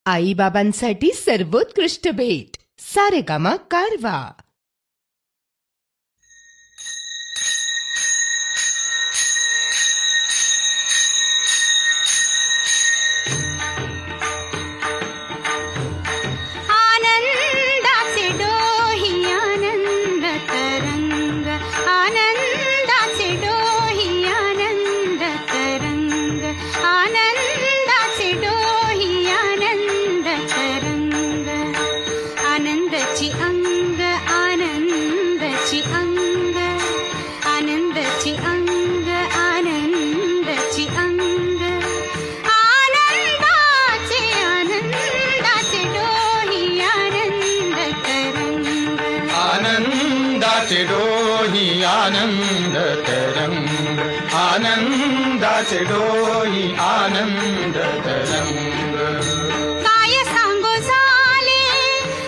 आईबाबांसाठी सर्वोत्कृष्ट भेट सारेगामा कारवा. आनंदाचे डोही आनंद तरंग, आनंदाचे डोही आनंद तरंग, आनंदाचे डोही आनंद तरंग. आनंदाची अंग, आनंदाची अंग, आनंदाची अंग, आनंदाची अंग. आनंदाचे आनंदाचे डोही आनंद तरंग, आनंदाचे डोही आनंद तरंग, आनंदाचे डोही आनंद तरंग. काय सांगू झाले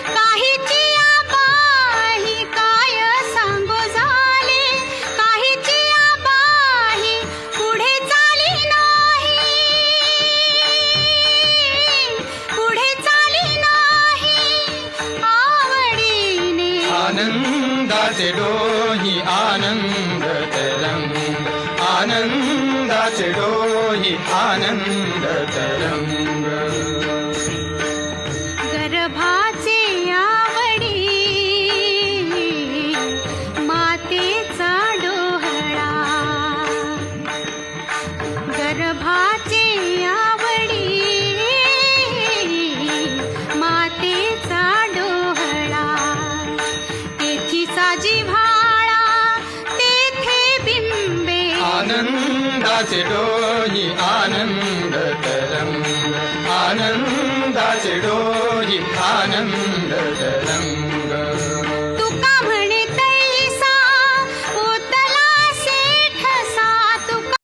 काहीची आबाही, काय सांगू झाले काहीची आबाही, पुढे चाली नाही, पुढे चाली नाही आवडीने. आनंदाचे डोही आनंद तरंग, आनंदाचे डोही आनंद तरंग. गर्भाचे आवडी मातेचा डोहळा, गर्भाचे आवडी मातेचा डोहळा. तेथी साजी भाळा तेथे बिंबे, आनंदाचे डोही आनंद तरंग, आनंदाचे डोही आनंद तरंग.